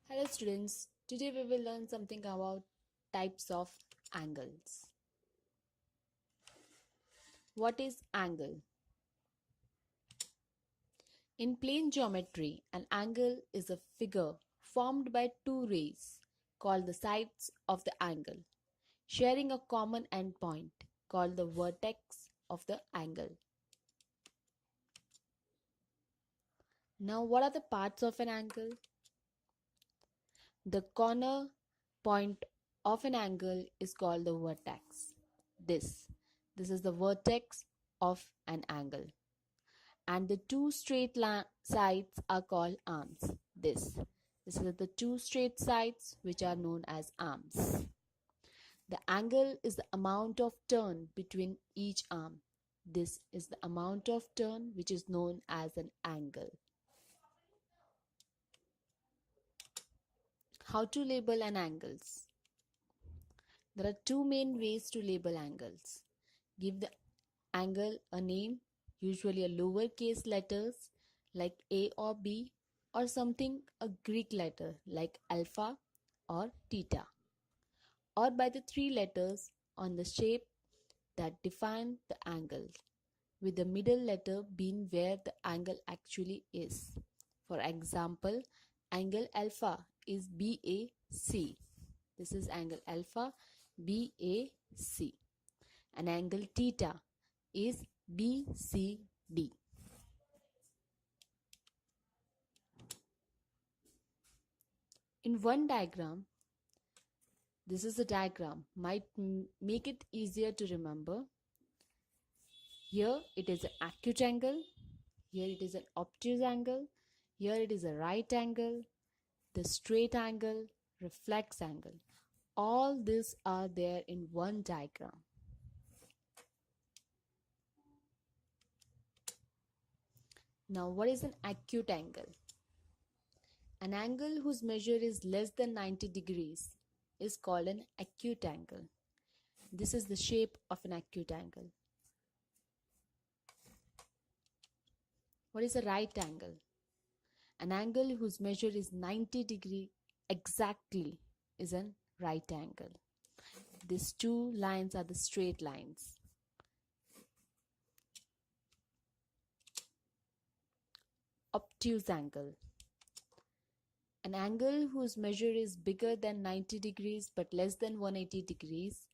Hello students, today we will learn something about types of angles. What is angle? In plane geometry, an angle is a figure formed by two rays called the sides of the angle, sharing a common endpoint called the vertex of the angle. Now, what are the parts of an angle? The corner point of an angle is called the vertex. This is the vertex of an angle. And the two straight sides are called arms. This is the two straight sides which are known as arms. The angle is the amount of turn between each arm. This is the amount of turn which is known as an angle. How to label an angles? There are two main ways to label angles. Give the angle a name, usually a lowercase letters like A or B, or something a Greek letter like alpha or theta, or by the three letters on the shape that define the angle, with the middle letter being where the angle actually is. For example, angle alpha is BAC. This is angle alpha BAC. And angle theta is BCD. In one diagram, this is a diagram, might make it easier to remember. Here it is an acute angle, here it is an obtuse angle, here it is a right angle, the straight angle, reflex angle. All these are there in one diagram. Now, what is an acute angle? An angle whose measure is less than 90 degrees is called an acute angle. This is the shape of an acute angle. What is a right angle? An angle whose measure is 90 degrees exactly is a right angle. These two lines are the straight lines. Obtuse angle. An angle whose measure is bigger than 90 degrees but less than 180 degrees,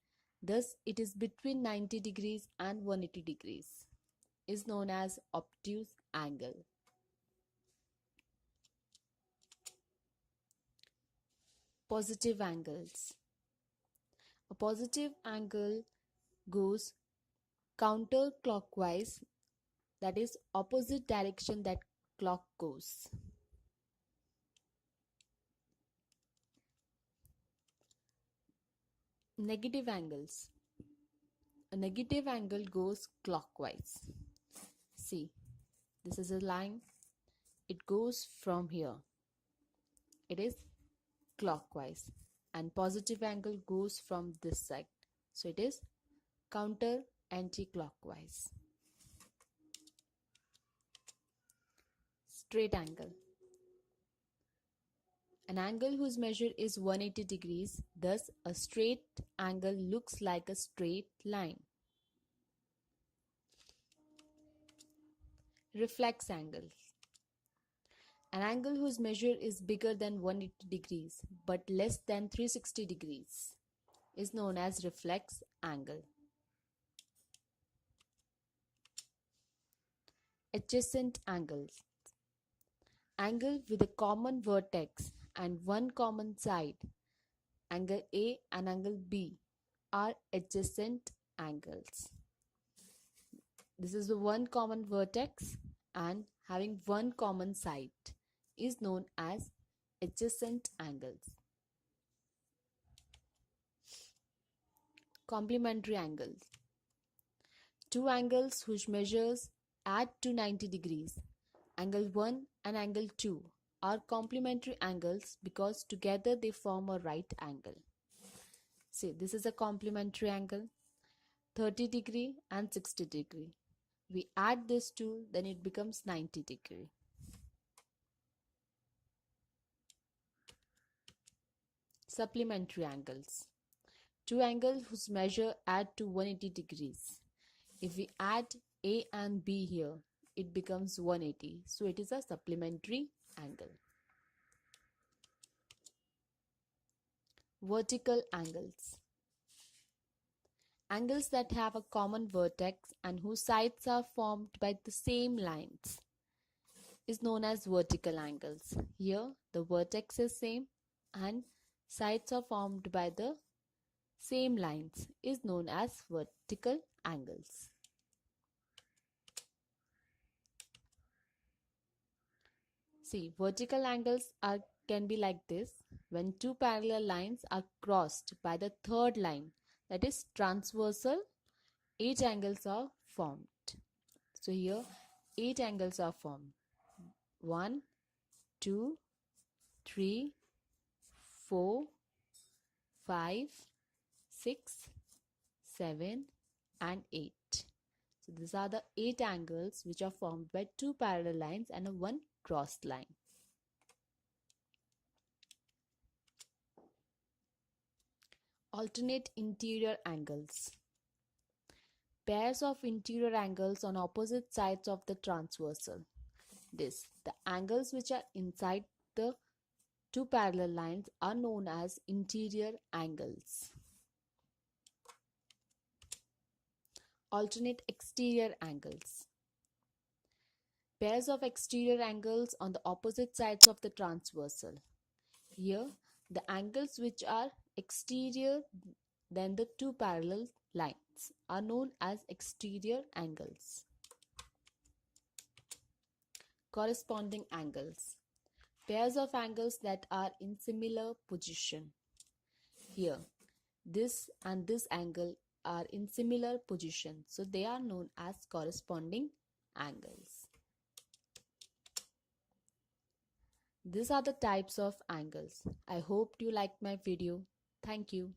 thus it is between 90 degrees and 180 degrees, is known as obtuse angle. Positive angles. A positive angle goes counterclockwise, that is opposite direction that clock goes. Negative angles. A negative angle goes clockwise. See, this is a line. It goes from here. It is clockwise. And positive angle goes from this side. So it is anti-clockwise. Straight angle. An angle whose measure is 180 degrees, thus a straight angle looks like a straight line. Reflex angle. An angle whose measure is bigger than 180 degrees but less than 360 degrees is known as reflex angle. Adjacent angles. Angle with a common vertex and one common side, angle A and angle B, are adjacent angles. This is the one common vertex and having one common side is known as adjacent angles. Complementary angles. Two angles whose measures add to 90 degrees, angle 1 and angle 2, are complementary angles because together they form a right angle. See, this is a complementary angle, 30 degree and 60 degree. We add this two, then it becomes 90 degree. Supplementary angles. Two angles whose measure add to 180 degrees. If we add A and B here, it becomes 180. So it is a supplementary angle. Vertical angles. Angles that have a common vertex and whose sides are formed by the same lines is known as vertical angles. Here the vertex is same and sides are formed by the same lines is known as vertical angles. See, vertical angles can be like this when two parallel lines are crossed by the third line, that is transversal, 8 angles are formed. So here 8 angles are formed. 1, 2, 3, 4, 5, 6, 7 and 8. So these are the 8 angles which are formed by two parallel lines and a one crossed line. Alternate interior angles. Pairs of interior angles on opposite sides of the transversal. The angles which are inside the two parallel lines are known as interior angles. Alternate exterior angles. Pairs of exterior angles on the opposite sides of the transversal. Here, the angles which are exterior than the two parallel lines are known as exterior angles. Corresponding angles. Pairs of angles that are in similar position. Here, this and this angle are in similar position, so they are known as corresponding angles. These are the types of angles. I hope you liked my video. Thank you.